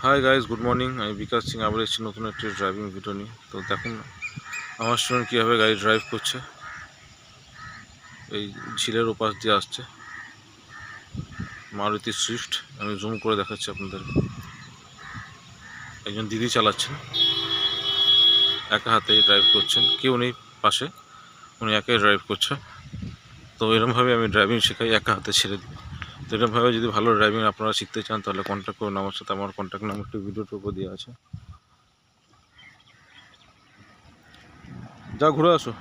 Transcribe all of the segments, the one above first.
Hi guys, good morning. আমি বিকাশ সিং আবার এসেছি নতুন একটি ড্রাইভিং ভিডিও নিয়ে। তো দেখুন আমার স্টুডেন্ট কীভাবে গাড়ি ড্রাইভ করছে। এই ঝিলের ওপাশ দিয়ে আসছে মারুতি সুইফট। আমি জুম করে দেখাচ্ছি আপনাদের। একজন দিদি চালাচ্ছেন, একা হাতেই ড্রাইভ করছেন, কেউ নেই পাশে, উনি একাই ড্রাইভ করছে। তো এরকমভাবে আমি ড্রাইভিং শেখাই, একা হাতে ছেড়ে দিই। তো এরকমভাবে যদি ভালো ড্রাইভিং আপনারা শিখতে চান তাহলে কন্ট্যাক্ট করুন আমার সাথে। আমার কন্ট্যাক্ট নাম্বারটি ভিডিওর উপর দেওয়া আছে। যাও ঘুরে আসো,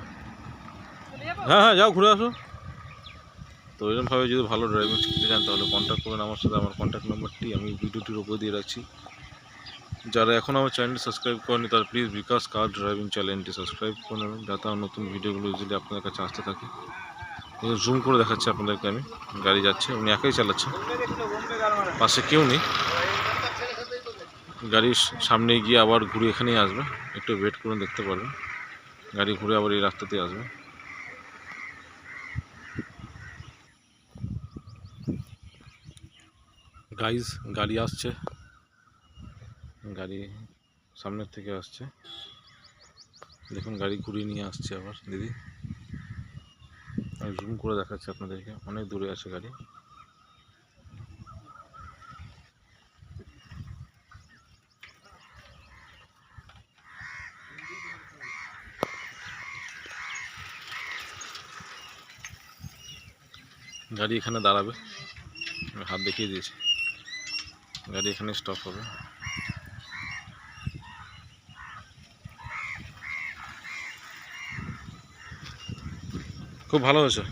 হ্যাঁ হ্যাঁ যাও ঘুরে আসো। তো এরকমভাবে যদি ভালো ড্রাইভিং শিখতে চান তাহলে কন্ট্যাক্ট করুন আমার সাথে। আমার কন্ট্যাক্ট নাম্বারটি আমি ভিডিওটির উপর দিয়ে রাখছি। যারা এখন আমার চ্যানেলটি সাবস্ক্রাইব করেনি তারা প্লিজ বিকাশ কার ড্রাইভিং চ্যানেলটি সাবস্ক্রাইব করে নেবেন, যাতে আমার নতুন ভিডিওগুলো ইজিলি আপনাদের কাছে আসতে থাকে। জুম করে দেখাচ্ছি আপনাদেরকে আমি। গাড়ি যাচ্ছে, উনি একাই চালাচ্ছেন, পাশে কেউ নেই। গাড়ির সামনে গিয়ে আবার ঘুরে এখানেই আসবে, একটু ওয়েট করুন, দেখতে পারবেন গাড়ি ঘুরে আবার এই রাস্তাতেই আসবে। গাইজ গাড়ি আসছে, গাড়ি সামনের থেকে আসছে, দেখুন গাড়ি ঘুরিয়ে নিয়ে আসছে আবার দিদি। আমি জুম করে দেখাচ্ছি আপনাদেরকে, অনেক দূরে আছে গাড়ি। গাড়ি এখানে দাঁড়াবে, আমি হাত দেখিয়ে দিয়েছি, গাড়ি এখানে স্টপ হবে। খুব ভালো হয়েছে।